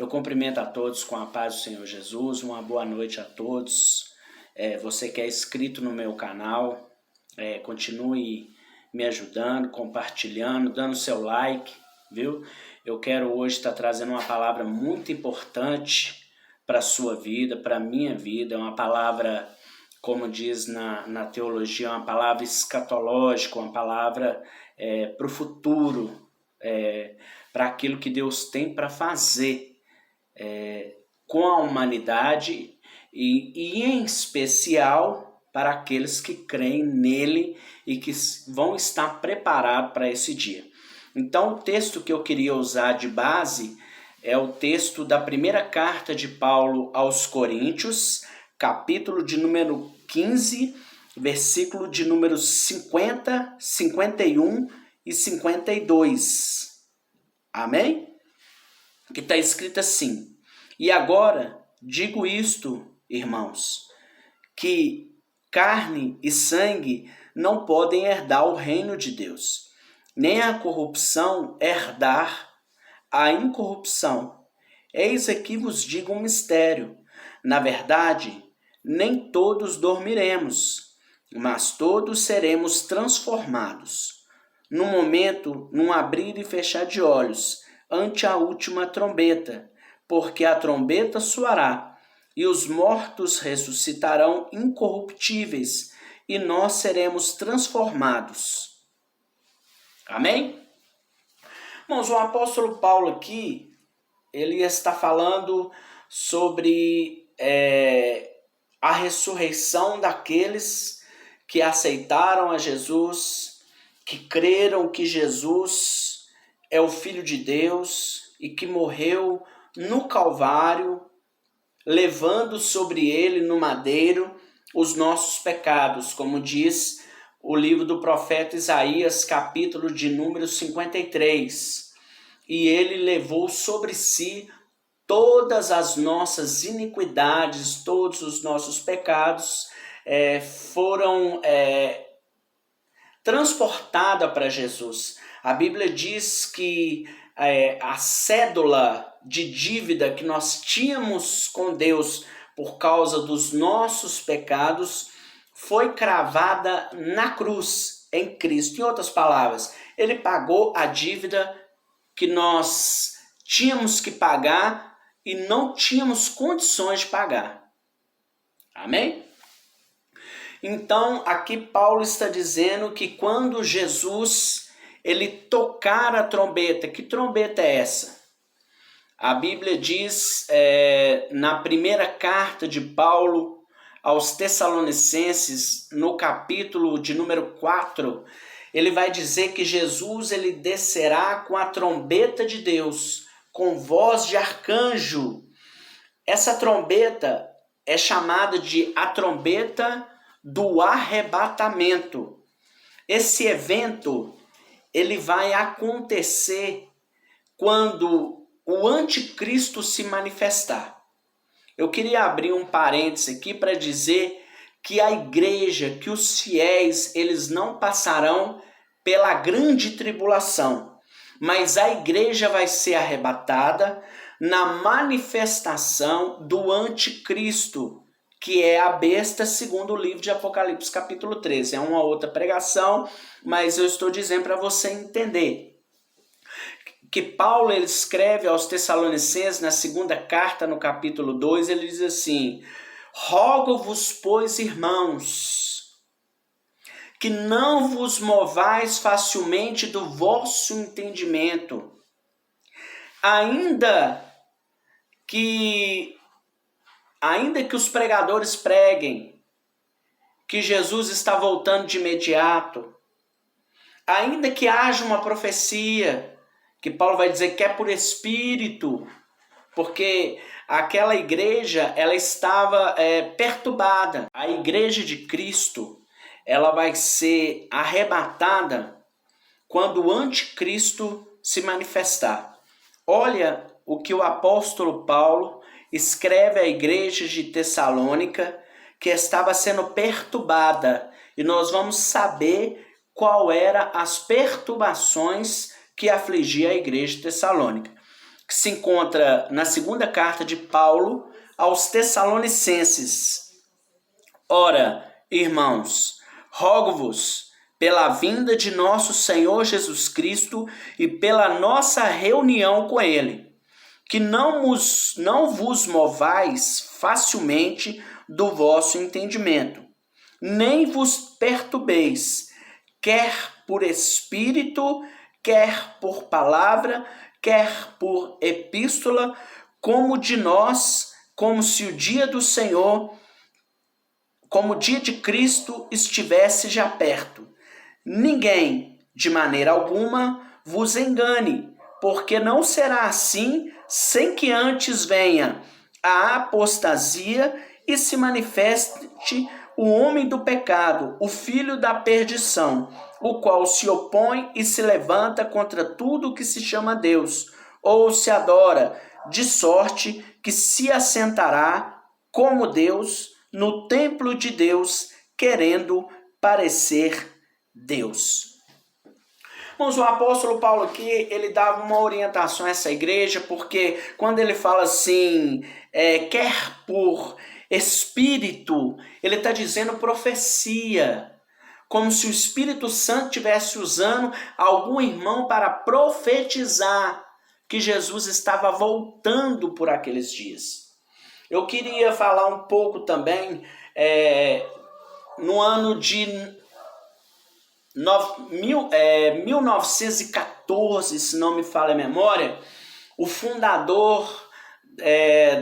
Eu cumprimento a todos com a paz do Senhor Jesus, uma boa noite a todos. Você que é inscrito no meu canal, continue me ajudando, compartilhando, dando seu like, viu? Eu quero hoje estar trazendo uma palavra muito importante para a sua vida, para a minha vida, uma palavra, como diz na teologia, uma palavra escatológica, uma palavra para o futuro, para aquilo que Deus tem para fazer com a humanidade e em especial para aqueles que creem nele e que vão estar preparados para esse dia. Então, o texto que eu queria usar de base é o texto da primeira carta de Paulo aos Coríntios, capítulo de número 15, versículo de números 50, 51 e 52. Amém? Que está escrito assim: e agora digo isto, irmãos, que carne e sangue não podem herdar o reino de Deus, nem a corrupção herdar a incorrupção. Eis aqui vos digo um mistério. Na verdade, nem todos dormiremos, mas todos seremos transformados. No momento, num abrir e fechar de olhos, ante a última trombeta, porque a trombeta soará, e os mortos ressuscitarão incorruptíveis, e nós seremos transformados. Amém? Irmãos, o apóstolo Paulo aqui, ele está falando sobre a ressurreição daqueles que aceitaram a Jesus, que creram que Jesus é o Filho de Deus e que morreu no Calvário, levando sobre ele no madeiro os nossos pecados, como diz o livro do profeta Isaías, capítulo de número 53. E ele levou sobre si todas as nossas iniquidades, todos os nossos pecados foram transportados para Jesus. A Bíblia diz que a cédula de dívida que nós tínhamos com Deus por causa dos nossos pecados foi cravada na cruz, em Cristo. Em outras palavras, ele pagou a dívida que nós tínhamos que pagar e não tínhamos condições de pagar. Amém? Então, aqui Paulo está dizendo que quando Jesus ele tocar a trombeta, que trombeta é essa? A Bíblia diz na primeira carta de Paulo aos Tessalonicenses, no capítulo de número 4, ele vai dizer que Jesus ele descerá com a trombeta de Deus, com voz de arcanjo. Essa trombeta é chamada de a trombeta do arrebatamento. Esse evento ele vai acontecer quando o anticristo se manifestar. Eu queria abrir um parêntese aqui para dizer que a igreja, que os fiéis, eles não passarão pela grande tribulação, mas a igreja vai ser arrebatada na manifestação do anticristo, que é a besta, segundo o livro de Apocalipse, capítulo 13. É uma outra pregação, mas eu estou dizendo para você entender que Paulo ele escreve aos Tessalonicenses, na segunda carta, no capítulo 2, ele diz assim: rogo-vos, pois, irmãos, que não vos movais facilmente do vosso entendimento, ainda que os pregadores preguem que Jesus está voltando de imediato, ainda que haja uma profecia, que Paulo vai dizer que é por espírito, porque aquela igreja ela estava perturbada. A igreja de Cristo ela vai ser arrebatada quando o anticristo se manifestar. Olha o que o apóstolo Paulo escreve à igreja de Tessalônica, que estava sendo perturbada, e nós vamos saber qual eram as perturbações que afligia a igreja de Tessalônica. que se encontra na segunda carta de Paulo aos Tessalonicenses. Ora, irmãos, rogo-vos pela vinda de nosso Senhor Jesus Cristo e pela nossa reunião com Ele, que não vos movais facilmente do vosso entendimento, nem vos perturbeis, quer por espírito, quer por palavra, quer por epístola, como de nós, como se o dia do Senhor, como o dia de Cristo estivesse já perto. Ninguém, de maneira alguma, vos engane, porque não será assim sem que antes venha a apostasia e se manifeste o homem do pecado, o filho da perdição, o qual se opõe e se levanta contra tudo que se chama Deus, ou se adora, de sorte que se assentará como Deus no templo de Deus, querendo parecer Deus. Irmãos, o apóstolo Paulo aqui, ele dava uma orientação a essa igreja, porque quando ele fala assim, quer por espírito, ele está dizendo profecia, como se o Espírito Santo estivesse usando algum irmão para profetizar que Jesus estava voltando por aqueles dias. Eu queria falar um pouco também, no ano de 1914, se não me falha a memória, o fundador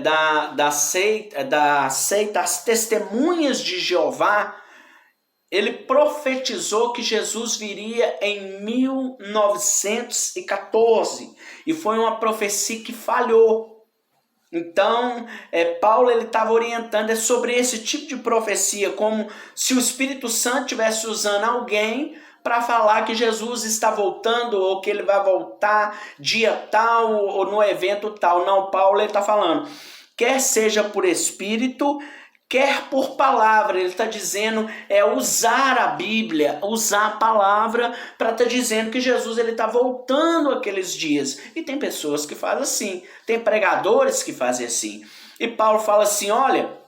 da seita As Testemunhas de Jeová, ele profetizou que Jesus viria em 1914 e foi uma profecia que falhou. Então, Paulo estava orientando sobre esse tipo de profecia, como se o Espírito Santo estivesse usando alguém para falar que Jesus está voltando ou que ele vai voltar dia tal ou no evento tal. Não, Paulo está falando, quer seja por Espírito, quer por palavra. Ele está dizendo, usar a Bíblia, usar a palavra para estar dizendo que Jesus está voltando aqueles dias. E tem pessoas que fazem assim, tem pregadores que fazem assim. E Paulo fala assim, olha,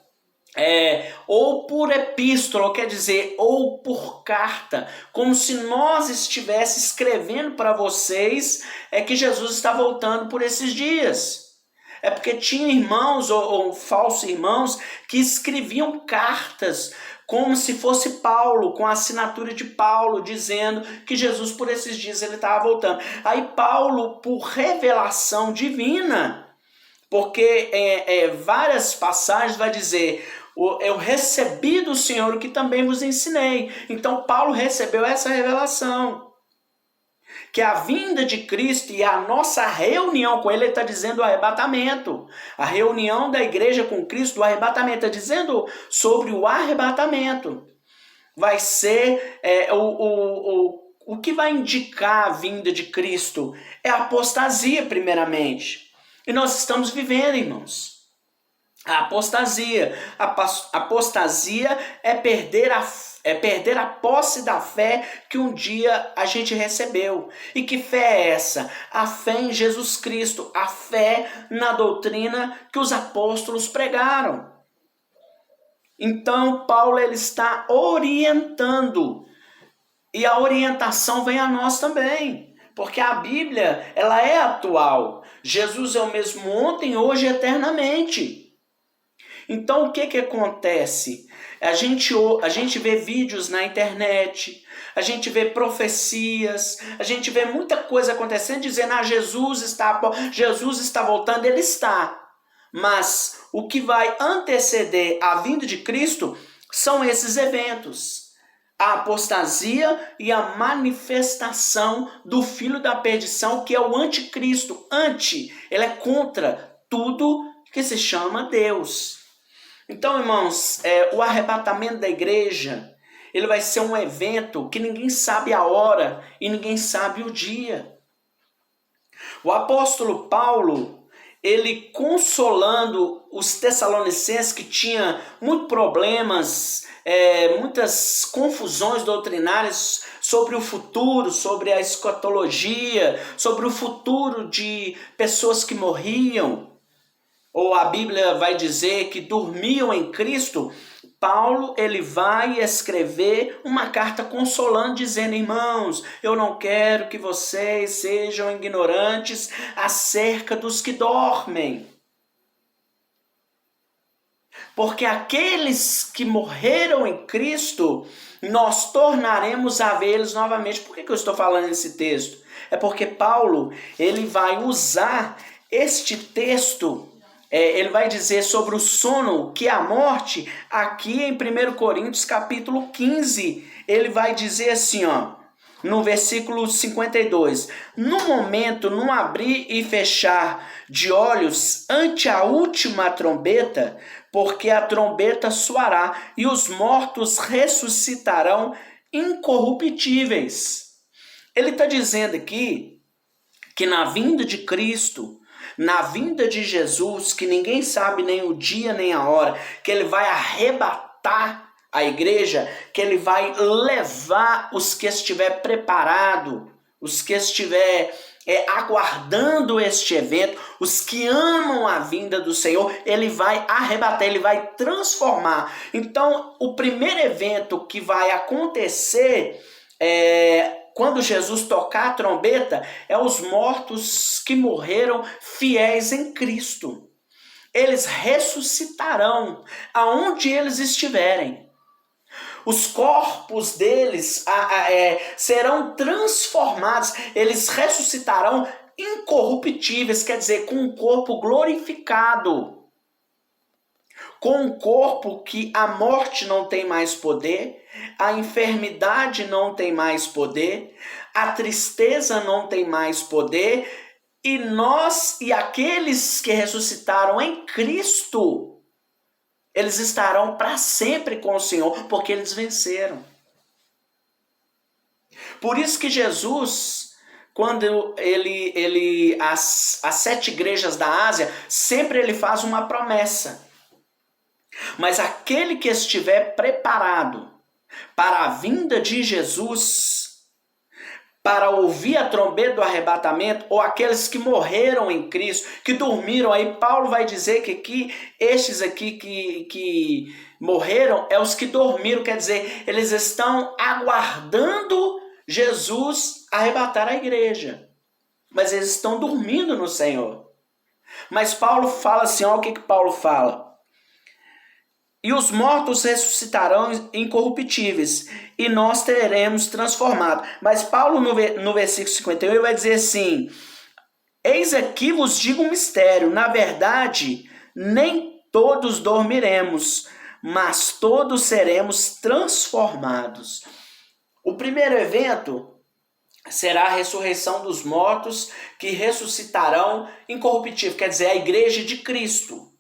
ou por epístola, quer dizer, ou por carta, como se nós estivéssemos escrevendo para vocês que Jesus está voltando por esses dias. É porque tinha irmãos ou falsos irmãos que escreviam cartas como se fosse Paulo, com a assinatura de Paulo, dizendo que Jesus por esses dias ele estava voltando. Aí Paulo, por revelação divina, porque várias passagens vai dizer, eu recebi do Senhor o que também vos ensinei. Então Paulo recebeu essa revelação, que a vinda de Cristo e a nossa reunião com Ele, está dizendo o arrebatamento. A reunião da igreja com Cristo, o arrebatamento, está dizendo sobre o arrebatamento. Vai ser o que vai indicar a vinda de Cristo é a apostasia, primeiramente. E nós estamos vivendo, irmãos, a apostasia. A apostasia é perder a posse da fé que um dia a gente recebeu. E que fé é essa? A fé em Jesus Cristo, a fé na doutrina que os apóstolos pregaram. Então Paulo ele está orientando, e a orientação vem a nós também, porque a Bíblia ela é atual. Jesus é o mesmo ontem, hoje e eternamente. Então o que acontece? A gente vê vídeos na internet, a gente vê profecias, a gente vê muita coisa acontecendo, dizendo, Jesus está voltando, ele está. Mas o que vai anteceder a vinda de Cristo são esses eventos. A apostasia e a manifestação do filho da perdição, que é o anticristo. Ele é contra tudo que se chama Deus. Então, irmãos, o arrebatamento da igreja, ele vai ser um evento que ninguém sabe a hora e ninguém sabe o dia. O apóstolo Paulo, ele consolando os tessalonicenses que tinham muitos problemas, muitas confusões doutrinárias sobre o futuro, sobre a escatologia, sobre o futuro de pessoas que morriam, ou a Bíblia vai dizer que dormiam em Cristo, Paulo ele vai escrever uma carta consolando, dizendo: irmãos, eu não quero que vocês sejam ignorantes acerca dos que dormem. Porque aqueles que morreram em Cristo, nós tornaremos a vê-los novamente. Por que eu estou falando esse texto? É porque Paulo ele vai usar este texto. Ele vai dizer sobre o sono, que é a morte, aqui em 1 Coríntios capítulo 15, ele vai dizer assim, no versículo 52, no momento, num abrir e fechar de olhos, ante a última trombeta, porque a trombeta soará e os mortos ressuscitarão incorruptíveis. Ele está dizendo aqui que na vinda de Cristo, na vinda de Jesus, que ninguém sabe nem o dia nem a hora, que ele vai arrebatar a igreja, que ele vai levar os que estiver preparado, os que estiver aguardando este evento, os que amam a vinda do Senhor, ele vai arrebatar, ele vai transformar. Então, o primeiro evento que vai acontecer quando Jesus tocar a trombeta, é os mortos que morreram fiéis em Cristo. Eles ressuscitarão aonde eles estiverem. Os corpos deles serão transformados, eles ressuscitarão incorruptíveis, quer dizer, com um corpo glorificado. Com um corpo que a morte não tem mais poder, a enfermidade não tem mais poder, a tristeza não tem mais poder, e nós e aqueles que ressuscitaram em Cristo, eles estarão para sempre com o Senhor, porque eles venceram. Por isso que Jesus, quando as 7 igrejas da Ásia, sempre ele faz uma promessa. Mas aquele que estiver preparado para a vinda de Jesus, para ouvir a trombeta do arrebatamento, ou aqueles que morreram em Cristo, que dormiram, aí Paulo vai dizer que aqui, estes aqui que morreram, é os que dormiram, quer dizer, eles estão aguardando Jesus arrebatar a igreja, mas eles estão dormindo no Senhor. Mas Paulo fala assim, olha o que Paulo fala: e os mortos ressuscitarão incorruptíveis, e nós teremos transformado. Mas Paulo, no versículo 51, ele vai dizer assim: eis aqui vos digo um mistério, na verdade, nem todos dormiremos, mas todos seremos transformados. O primeiro evento será a ressurreição dos mortos, que ressuscitarão incorruptíveis, quer dizer, a igreja de Cristo.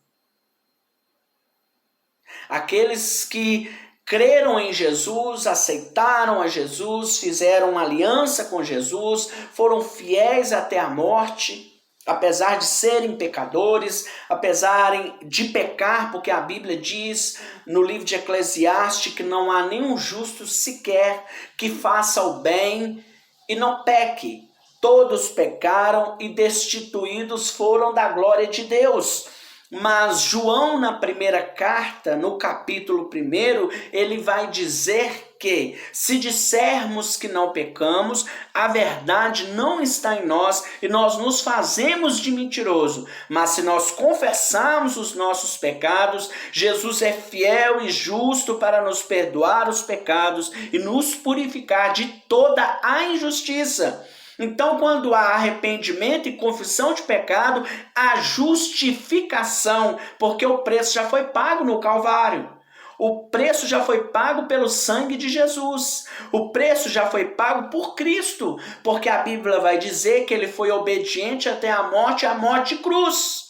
Aqueles que creram em Jesus, aceitaram a Jesus, fizeram uma aliança com Jesus, foram fiéis até a morte, apesar de serem pecadores, apesar de pecar, porque a Bíblia diz no livro de Eclesiastes que não há nenhum justo sequer que faça o bem e não peque. Todos pecaram e destituídos foram da glória de Deus. Mas João, na primeira carta, no capítulo 1, ele vai dizer que, se dissermos que não pecamos, a verdade não está em nós e nós nos fazemos de mentiroso. Mas se nós confessarmos os nossos pecados, Jesus é fiel e justo para nos perdoar os pecados e nos purificar de toda a injustiça. Então, quando há arrependimento e confissão de pecado, há justificação, porque o preço já foi pago no Calvário. O preço já foi pago pelo sangue de Jesus. O preço já foi pago por Cristo, porque a Bíblia vai dizer que ele foi obediente até a morte de cruz.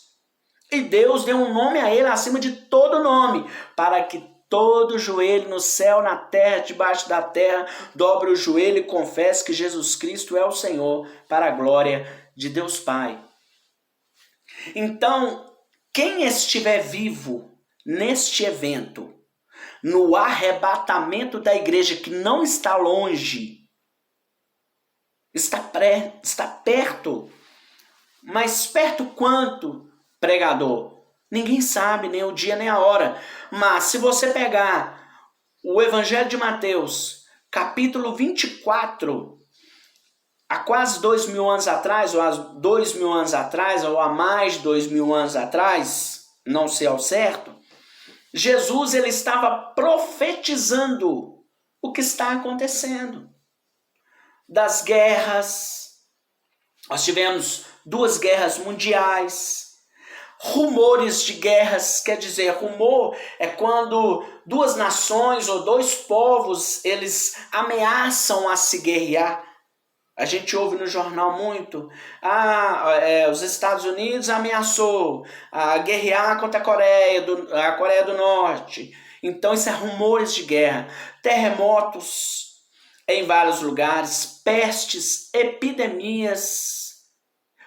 E Deus deu um nome a ele acima de todo nome, para que todo joelho no céu, na terra, debaixo da terra, dobre o joelho e confesse que Jesus Cristo é o Senhor, para a glória de Deus Pai. Então, quem estiver vivo neste evento, no arrebatamento da igreja que não está longe, está perto. Mas perto quanto, pregador? Ninguém sabe, nem o dia nem a hora. Mas se você pegar o Evangelho de Mateus, capítulo 24, há quase 2.000 anos atrás, ou há 2.000 anos atrás, ou há mais de 2.000 anos atrás, não sei ao certo, Jesus ele estava profetizando o que está acontecendo. Das guerras, nós tivemos 2 guerras mundiais, rumores de guerras, quer dizer, rumor é quando 2 nações ou 2 povos, eles ameaçam a se guerrear. A gente ouve no jornal muito, os Estados Unidos ameaçou a guerrear contra a Coreia do Norte. Então isso é rumores de guerra. Terremotos em vários lugares, pestes, epidemias,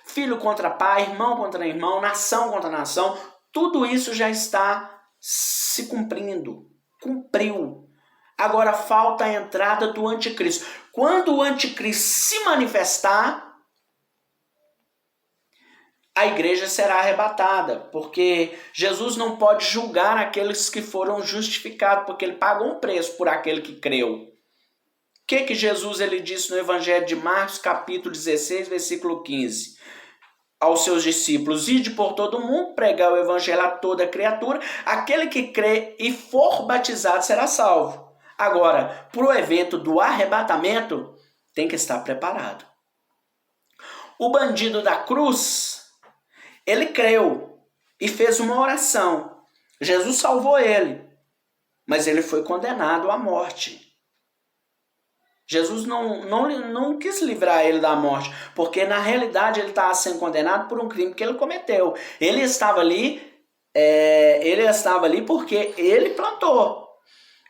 filho contra pai, irmão contra irmão, nação contra nação, tudo isso já está se cumprindo, cumpriu. Agora falta a entrada do anticristo. Quando o anticristo se manifestar, a igreja será arrebatada, porque Jesus não pode julgar aqueles que foram justificados, porque ele pagou um preço por aquele que creu. O que Jesus ele disse no Evangelho de Marcos, capítulo 16, versículo 15? Aos seus discípulos, ide por todo mundo, pregar o evangelho a toda criatura, aquele que crê e for batizado será salvo. Agora, para o evento do arrebatamento, tem que estar preparado. O bandido da cruz, ele creu e fez uma oração. Jesus salvou ele, mas ele foi condenado à morte. Jesus não quis livrar ele da morte, porque na realidade ele estava sendo condenado por um crime que ele cometeu. Ele estava ali porque ele plantou.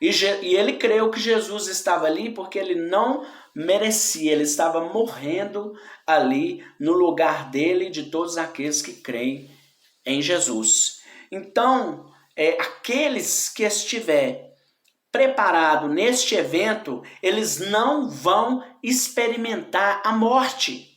E ele creu que Jesus estava ali porque ele não merecia, ele estava morrendo ali no lugar dele e de todos aqueles que creem em Jesus. Então, aqueles que estiver preparado neste evento, eles não vão experimentar a morte.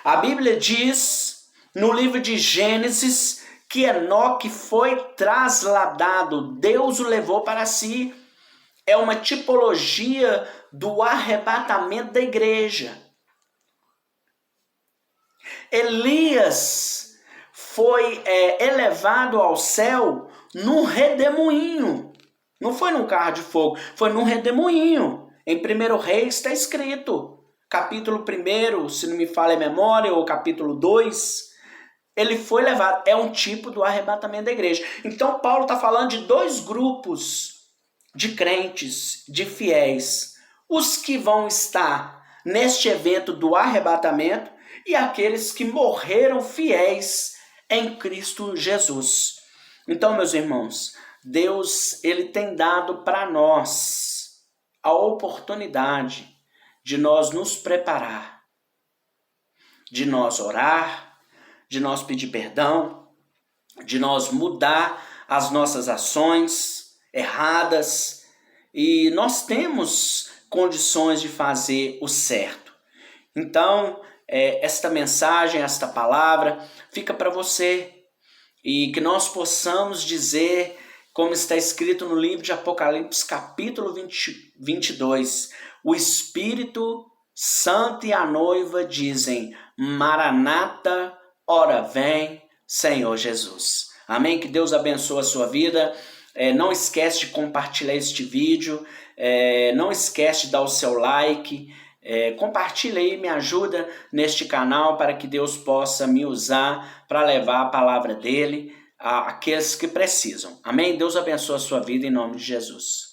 A Bíblia diz no livro de Gênesis que Enoque foi trasladado, Deus o levou para si. É uma tipologia do arrebatamento da igreja. Elias foi elevado ao céu num redemoinho. Não foi num carro de fogo, foi num redemoinho. Em 1 Reis está escrito, capítulo 1, se não me falha a memória, ou capítulo 2, ele foi levado. É um tipo do arrebatamento da igreja. Então Paulo está falando de 2 grupos de crentes, de fiéis. Os que vão estar neste evento do arrebatamento e aqueles que morreram fiéis em Cristo Jesus. Então, meus irmãos, Deus ele tem dado para nós a oportunidade de nós nos preparar, de nós orar, de nós pedir perdão, de nós mudar as nossas ações erradas, e nós temos condições de fazer o certo. Então, esta mensagem, esta palavra fica para você, e que nós possamos dizer, como está escrito no livro de Apocalipse, capítulo 22, o Espírito Santo e a noiva dizem, Maranata, ora vem, Senhor Jesus. Amém? Que Deus abençoe a sua vida. Não esquece de compartilhar este vídeo, não esquece de dar o seu like, compartilha aí, me ajuda neste canal para que Deus possa me usar para levar a palavra dele àqueles que precisam. Amém? Deus abençoe a sua vida em nome de Jesus.